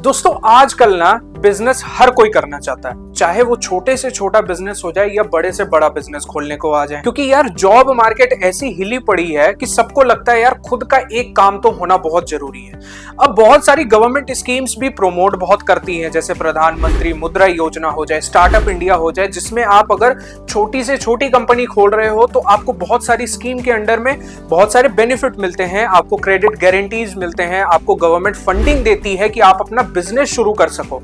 दोस्तों आजकल ना बिजनेस हर कोई करना चाहता है, चाहे वो छोटे से छोटा बिजनेस हो जाए या बड़े से बड़ा बिजनेस खोलने को आ जाए, क्योंकि यार जॉब मार्केट ऐसी हिली पड़ी है कि सबको लगता है यार खुद का एक काम तो होना बहुत जरूरी है। अब बहुत सारी गवर्नमेंट स्कीम्स भी प्रोमोट बहुत करती हैं, जैसे प्रधानमंत्री मुद्रा योजना हो जाए, स्टार्टअप इंडिया हो जाए, जिसमें आप अगर छोटी से छोटी कंपनी खोल रहे हो तो आपको बहुत सारी स्कीम के अंडर में बहुत सारे बेनिफिट मिलते हैं, आपको क्रेडिट गारंटीज मिलते हैं, आपको गवर्नमेंट फंडिंग देती है कि आप अपना बिजनेस शुरू कर सको।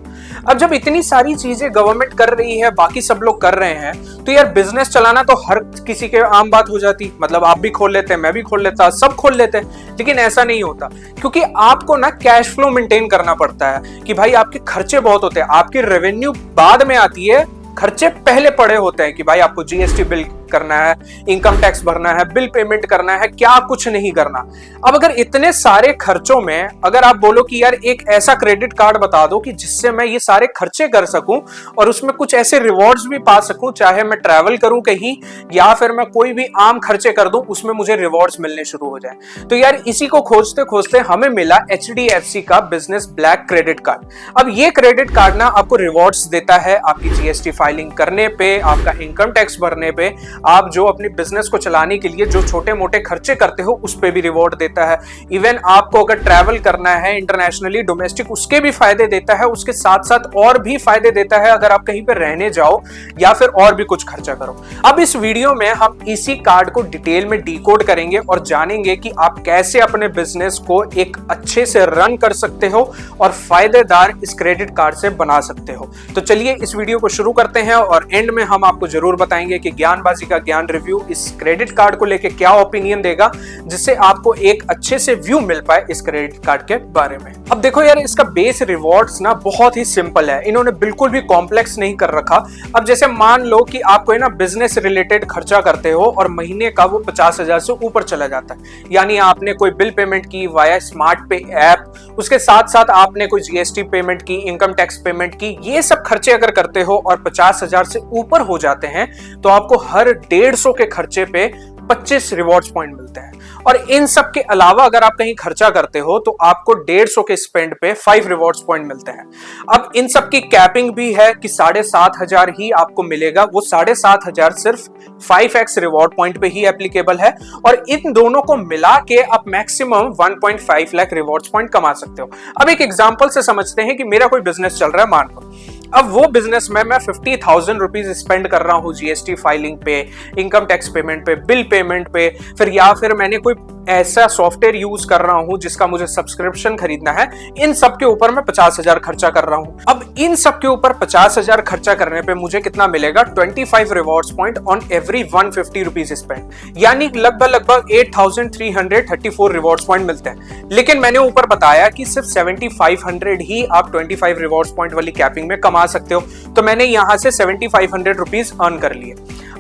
अब जब इतनी सारी चीजें गवर्नमेंट कर रही है, बाकी सब लोग कर रहे हैं, तो यार बिजनेस चलाना तो हर किसी के आम बात हो जाती। मतलब आप भी खोल लेते हैं, मैं भी खोल लेता, सब खोल लेते हैं, लेकिन ऐसा नहीं होता, क्योंकि आपको ना कैश फ्लो मेंटेन करना पड़ता है कि भाई आपके खर्चे बहुत होते हैं, आपकी रेवेन्यू बाद में आती है, खर्चे पहले पड़े होते हैं कि भाई आपको जीएसटी बिल करना है, इनकम टैक्स भरना है, बिल पेमेंट करना है, क्या कुछ नहीं करना। अब अगर इतने सारे खर्चों में अगर आप बोलो कि यार एक ऐसा क्रेडिट कार्ड बता दो कि जिससे मैं ये सारे खर्चे कर सकूं और उसमें कुछ ऐसे रिवॉर्ड्स भी पा सकूं, चाहे मैं ट्रैवल करूं कहीं या फिर मैं कोई भी आम खर्चे कर दूं, उसमें मुझे रिवॉर्ड्स मिलने शुरू हो जाए। तो यार इसी को खोजते खोजते हमें मिला HDFC का बिजनेस ब्लैक क्रेडिट कार्ड। अब ये क्रेडिट कार्ड ना आपको रिवॉर्ड्स देता है आपकी जीएसटी फाइलिंग करने पे, आपका इनकम टैक्स भरने पे, आप जो अपनी बिजनेस को चलाने के लिए जो छोटे मोटे खर्चे करते हो उस पे भी रिवॉर्ड देता है। इवन आपको अगर ट्रैवल करना है इंटरनेशनली डोमेस्टिक, उसके भी फायदे देता है, उसके साथ साथ और भी फायदे देता है अगर आप कहीं पे रहने जाओ या फिर और भी कुछ खर्चा करो। अब इस वीडियो में हम इसी कार्ड को डिटेल में डिकोड करेंगे और जानेंगे कि आप कैसे अपने बिजनेस को एक अच्छे से रन कर सकते हो और फायदेदार इस क्रेडिट कार्ड से बना सकते हो। तो चलिए इस वीडियो को शुरू करते हैं और एंड में हम आपको जरूर बताएंगे कि ज्ञानबाजी का ज्ञान रिव्यू इस क्रेडिट कार्ड को लेके क्या ओपिनियन देगा, जिससे आपको एक अच्छे से व्यू मिल पाए इस क्रेडिट कार्ड के बारे में। अब देखो यार, इसका बेस रिवॉर्ड्स ना बहुत ही सिंपल है, इन्होंने बिल्कुल भी कॉम्प्लेक्स नहीं कर रखा। अब जैसे मान लो कि आप कोई ना बिजनेस रिलेटेड खर्चा करते हो और महीने का वो 50,000 से ऊपर चला जाता है, यानी आपने कोई बिल पेमेंट की वाया स्मार्ट पे ऐप, उसके साथ साथ आपने कोई जीएसटी पेमेंट की, इनकम टैक्स पेमेंट की, ये सब खर्चे अगर करते हो और 50,000 से ऊपर हो जाते हैं तो आपको हर 150 के खर्चे पे 25 रिवॉर्ड्स पॉइंट मिलते हैं। और इन सब के अलावा अगर आप कहीं खर्चा करते हो तो आपको 150 के स्पेंड पे 5 रिवॉर्ड्स पॉइंट मिलते हैं। अब इन सब की कैपिंग भी है कि 7,500 ही आपको मिलेगा, वो 7,500 सिर्फ 5x रिवॉर्ड पॉइंट पे ही एप्लीकेबल है और इन दोनों को मिला के आप मैक्सिमम 1.5 लाख रिवॉर्ड्स पॉइंट कमा सकते हो। अब एक एग्जांपल से समझते हैं कि मेरा कोई बिजनेस चल रहा है, मान लो अब वो बिजनेस में मैं 50,000 रुपीज स्पेंड कर रहा हूँ जीएसटी फाइलिंग पे, इनकम टैक्स पेमेंट पे, बिल पेमेंट पे, फिर या फिर मैंने कोई ऐसा सॉफ्टवेयर यूज कर रहा हूँ जिसका मुझे सब्सक्रिप्शन खरीदना है, इन सब के ऊपर मैं 50,000 खर्चा कर रहा हूँ। अब इन सब के ऊपर 50,000 खर्चा करने पे मुझे कितना मिलेगा? 25 rewards point on every 150 rupees spend, यानी लगभग 8,334 रिवॉर्ड्स पॉइंट मिलते हैं। लेकिन मैंने ऊपर बताया कि सिर्फ 7,500 ही आप 25 रिवॉर्ड्स पॉइंट वाली कैपिंग में कमा सकते हो, तो मैंने यहां से 7,500 रुपीज अर्न कर लिए।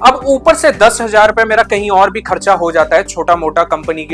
अब ऊपर से 10,000 रुपए मेरा कहीं और भी खर्चा हो जाता है, छोटा मोटा कंपनीज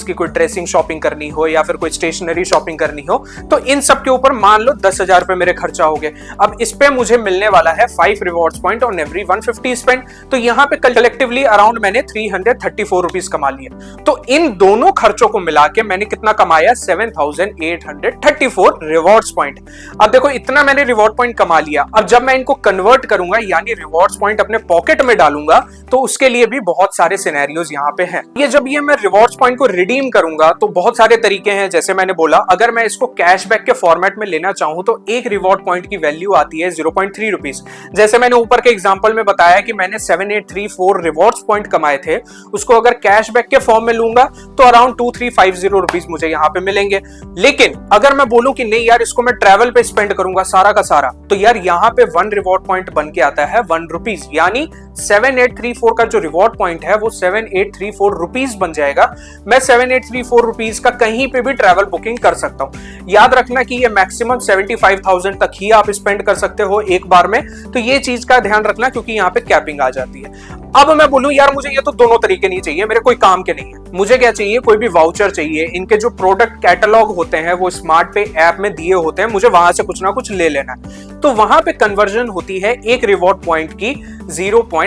की कोई ड्रेसिंग शॉपिंग करनी हो या फिर कोई स्टेशनरी शॉपिंग करनी हो, तो इन सब के ऊपर मान लो 10,000 रुपए मेरे खर्चा हो गए। अब इस पे मुझे मिलने वाला है 5 rewards point on every 150 spend, तो यहाँ पे कलेक्टिवली अराउंड मैंने 334 रुपीज कमा लिया। तो इन दोनों खर्चों को मिला के मैंने कितना कमाया? 7,834 रिवॉर्ड्स पॉइंट। अब देखो इतना मैंने रिवॉर्ड पॉइंट कमा लिया, अब जब मैं इनको कन्वर्ट करूंगा यानी रिवॉर्ड्स पॉइंट अपने पॉकेट में डालूंगा, तो उसके लिए भी बहुत सारे सिनेरियोज यहाँ पे हैं। जब मैं रिवॉर्ड्स पॉइंट को रिडीम करूंगा तो बहुत सारे तरीके हैं। जैसे मैंने बोला, अगर मैं इसको कैशबैक के फॉर्मेट में लेना चाहूं तो एक रिवॉर्ड पॉइंट की वैल्यू आती है 0.3 रुपीज। जैसे मैंने ऊपर के एग्जांपल में बताया कि मैंने 7,834 रिवॉर्ड्स पॉइंट कमाए थे, उसको अगर कैशबैक के फॉर्म में लूंगा तो अराउंड 2,350 रुपीज मुझे यहाँ पे मिलेंगे। लेकिन अगर मैं बोलूं कि नहीं यार इसको मैं ट्रैवल पे स्पेंड करूंगा सारा का सारा, तो यार यहाँ पे 1 रिवॉर्ड पॉइंट बन के आता है 1 रुपीज, यानी 7,834 का जो रिवॉर्ड पॉइंट है वो 7,834 रुपीज बन जाएगा। मैं 7,834 रुपीज का कहीं पे भी ट्रैवल बुकिंग कर सकता हूं। याद रखना कि ये मैक्सिमम 75,000 तक ही आप स्पेंड कर सकते हो एक बार में, तो ये चीज का ध्यान रखना क्योंकि यहाँ पे कैपिंग आ जाती है। अब मैं बोलूं यार मुझे ये तो दोनों तरीके नहीं चाहिए, मेरे कोई काम के नहीं है, मुझे क्या चाहिए? कोई भी वाउचर चाहिए। इनके जो प्रोडक्ट कैटलॉग होते हैं वो स्मार्ट पे ऐप में दिए होते हैं, मुझे वहां से कुछ ना कुछ ले लेना है। तो वहां पे कन्वर्जन होती है एक रिवॉर्ड पॉइंट की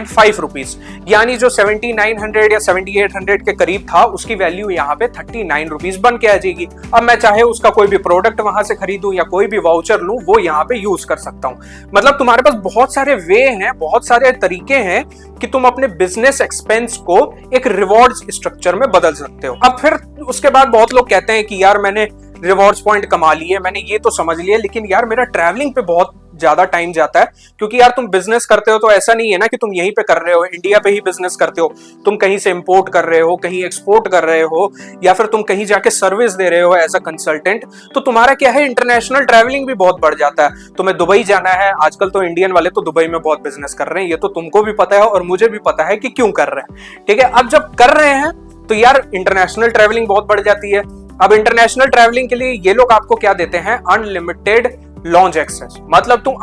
₹39 यानी जो 7900 या 7800 के करीब था उसकी वैल्यू यहाँ पे ₹39 बन के आ जाएगी। अब मैं चाहे उसका कोई भी प्रोडक्ट वहां से खरीदूं या कोई भी वाउचर लूं वो यहाँ पे यूज कर सकता हूं। मतलब तुम्हारे पास बहुत सारे वे हैं, बहुत सारे तरीके हैं कि तुम अपने बिजनेस एक्सपेंस को एक रिवॉर्ड्स स्ट्रक्चर में बदल सकते हो। अब फिर उसके बाद बहुत लोग कहते हैं कि यार मैंने रिवॉर्ड्स पॉइंट कमा लिए, मैंने ये तो समझ लिया, लेकिन यार मेरा ट्रैवलिंग पे बहुत ज्यादा टाइम जाता है। क्योंकि यार तुम बिजनेस करते हो तो ऐसा नहीं है ना कि तुम यहीं पे कर रहे हो, इंडिया पे ही बिजनेस करते हो, तुम कहीं से इंपोर्ट कर रहे हो, कहीं एक्सपोर्ट कर रहे हो, या फिर तुम कहीं जाके सर्विस दे रहे हो एज अ कंसल्टेंट। तो तुम्हारा क्या है, इंटरनेशनल ट्रैवलिंग भी बहुत बढ़ जाता है। तुम्हें दुबई जाना है, आजकल तो इंडियन वाले तो दुबई में बहुत बिजनेस कर रहे हैं, ये तो तुमको भी पता है और मुझे भी पता है कि क्यों कर रहे हैं। ठीक है, अब जब कर रहे हैं तो यार इंटरनेशनल ट्रैवलिंग बहुत बढ़ जाती है। अब इंटरनेशनल ट्रैवलिंग के लिए ये लोग आपको क्या देते हैं, अनलिमिटेड लॉन्च एक्सेस। मतलब तुम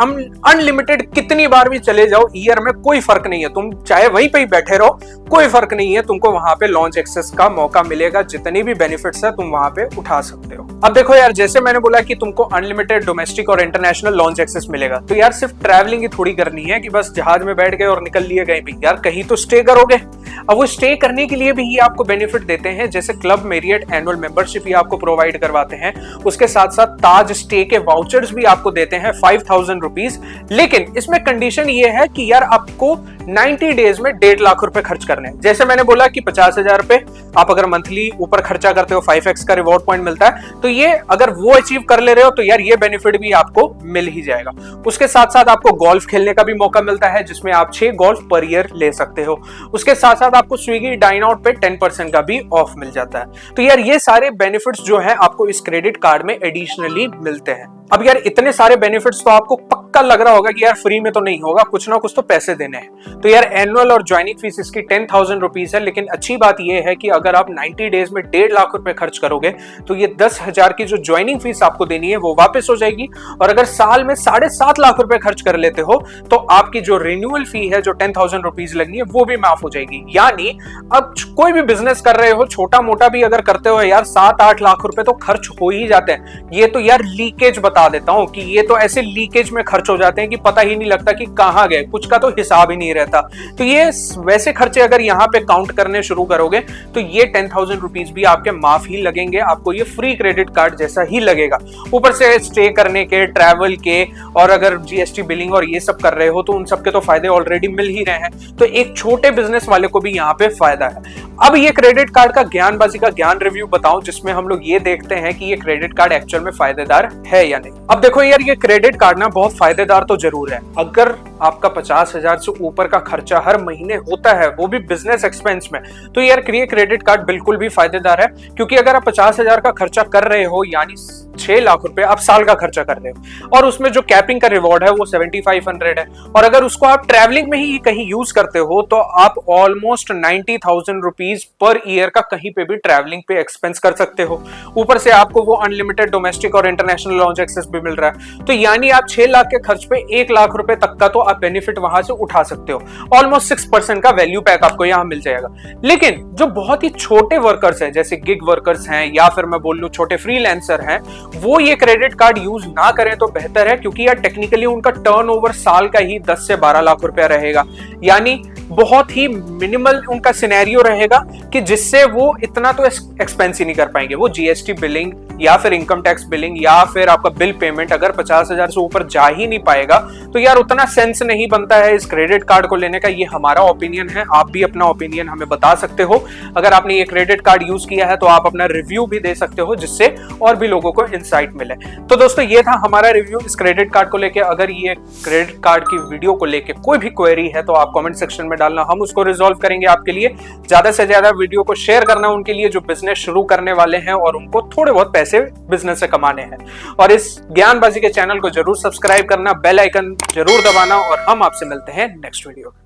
अनलिमिटेड कितनी बार भी चले जाओ ईयर में कोई फर्क नहीं है, तुम चाहे वहीं पे ही बैठे रहो कोई फर्क नहीं है, तुमको वहां पे लॉन्च एक्सेस का मौका मिलेगा, जितनी भी बेनिफिट्स है तुम वहां पे उठा सकते हो। अब देखो यार, जैसे मैंने बोला कि तुमको अनलिमिटेड डोमेस्टिक और इंटरनेशनल लॉन्च एक्सेस मिलेगा, तो यार सिर्फ ट्रैवलिंग ही थोड़ी करनी है कि बस जहाज में बैठ गए और निकल लिए कहीं भी, यार कहीं तो स्टे करोगे। अब वो स्टे करने के लिए भी ये आपको बेनिफिट देते हैं, जैसे क्लब मेरियट एनुअल मेंबरशिप ये आपको प्रोवाइड करवाते हैं, उसके साथ साथ ताज स्टे के वाउचर्स भी आपको देते हैं ₹5000। लेकिन इसमें कंडीशन ये है कि यार आपको 90 डेज में 1.5 लाख रुपए खर्च करने हैं। जैसे मैंने बोला कि 50,000 रुपए आप अगर मंथली ऊपर खर्चा करते हो 5x का रिवॉर्ड पॉइंट मिलता है, तो ये अगर वो अचीव कर ले रहे हो तो यार ये बेनिफिट भी आपको मिल ही जाएगा। उसके साथ साथ आपको गोल्फ खेलने का भी मौका मिलता है, जिसमें आप 6 गोल्फ पर ईयर ले सकते हो। उसके साथ साथ आपको स्विगी डाइन आउट पे 10% का भी ऑफ मिल जाता है। तो यार ये सारे बेनिफिट्स जो है आपको इस क्रेडिट कार्ड में एडिशनली मिलते हैं। अब यार इतने सारे बेनिफिट्स तो आपको पक्का लग रहा होगा कि यार फ्री में तो नहीं होगा, कुछ ना कुछ तो पैसे देने हैं। तो यार एनुअल और ज्वाइनिंग फीस इसकी ₹10,000 है, लेकिन अच्छी बात यह है कि अगर आप 90 डेज में 1.5 लाख रुपए खर्च करोगे तो ये 10,000 की जो ज्वाइनिंग फीस आपको देनी है वो वापस हो जाएगी। और अगर साल में 7.5 लाख रुपए खर्च कर लेते हो तो आपकी जो रिन्यूअल फी है जो ₹10,000 लगनी है वो भी माफ हो जाएगी। यानी अब कोई भी बिजनेस कर रहे हो, छोटा मोटा भी अगर करते हो यार, 7-8 लाख रुपए तो खर्च हो ही जाते हैं। ये तो यार लीकेज बता देता हूं कि ये तो ऐसे लीकेज में खर्च हो जाते हैं कि पता ही नहीं लगता कि कहां गए, कुछ का तो हिसाब ही नहीं रहता। तो ये वैसे खर्चे अगर यहाँ पे काउंट करने शुरू करोगे तो ये ₹10,000 भी आपके माफ ही लगेंगे, आपको ये फ्री क्रेडिट कार्ड जैसा ही लगेगा। ऊपर से स्टे करने के, ट्रैवल के, और अगर जीएसटी बिलिंग और ये सब कर रहे हो तो उन सब के तो फायदे ऑलरेडी मिल ही रहे हैं। तो एक छोटे बिजनेस वाले को भी यहाँ पे फायदा है। अब ये क्रेडिट कार्ड का ज्ञानबाजी का ज्ञान रिव्यू बताऊं, जिसमें हम लोग ये देखते हैं कि ये क्रेडिट कार्ड एक्चुअल में फायदेदार है या नहीं। अब देखो यार, ये क्रेडिट कार्ड ना बहुत फायदेदार तो जरूर है। अगर आपका 50,000 से ऊपर का खर्चा हर महीने होता है, वो भी बिजनेस एक्सपेंस में, तो यार ये क्रेडिट कार्ड बिल्कुल भी फायदेदार है। क्योंकि अगर आप 50,000 का खर्चा कर रहे हो, यानी 6 लाख रुपए आप साल का खर्चा कर रहे हो, और उसमें जो कैपिंग का रिवॉर्ड है वो 7500 है, और अगर उसको आप ट्रैवलिंग में ही कहीं यूज करते हो तो आप ऑलमोस्ट 90,000 रुपीज पर ईयर का कहीं पे भी ट्रैवलिंग पे एक्सपेंस कर सकते हो। ऊपर से आपको वो अनलिमिटेड डोमेस्टिक और इंटरनेशनल लॉन्च एक्सेस भी मिल रहा है। तो यानी आप 6 लाख के खर्च पे 1 लाख रुपए तक का तो आप बेनिफिट वहां से उठा सकते हो। ऑलमोस्ट 6% का वैल्यू पैक आपको यहाँ मिल जाएगा। लेकिन जो बहुत ही छोटे वर्कर्स हैं, जैसे गिग वर्कर्स हैं, या फिर मैं बोल लूं छोटे फ्रीलांसर हैं, वो ये क्रेडिट कार्ड यूज ना करें तो बेहतर है। क्योंकि यार टेक्निकली उनका टर्नओवर साल का ही 10 से 12 लाख रुपया रहेगा, यानी बहुत ही मिनिमल उनका सिनेरियो रहेगा कि जिससे वो इतना तो एक्सपेंस ही नहीं कर पाएंगे। वो जीएसटी बिलिंग या फिर इनकम टैक्स बिलिंग या फिर आपका बिल पेमेंट अगर 50,000 से ऊपर जा ही नहीं पाएगा तो यार उतना सेंस नहीं बनता है इस क्रेडिट कार्ड को लेने का। ये हमारा ओपिनियन है, आप भी अपना ओपिनियन हमें बता सकते हो। अगर आपने ये क्रेडिट कार्ड यूज किया है तो आप अपना रिव्यू भी दे सकते हो, जिससे और भी लोगों को इंसाइट मिले। तो दोस्तों, ये था हमारा रिव्यू इस क्रेडिट कार्ड को लेके। अगर ये क्रेडिट कार्ड की वीडियो को लेके कोई भी क्वेरी है तो आप कमेंट सेक्शन में डालना, हम उसको रिजॉल्व करेंगे आपके लिए। ज्यादा से ज्यादा वीडियो को शेयर करना उनके लिए जो बिजनेस शुरू करने वाले हैं और उनको थोड़े बहुत पैसे बिजनेस से कमाने हैं। और इस ज्ञानबाजी के चैनल को जरूर सब्सक्राइब करना, बेल आइकन जरूर दबाना, और हम आपसे मिलते हैं नेक्स्ट वीडियो में।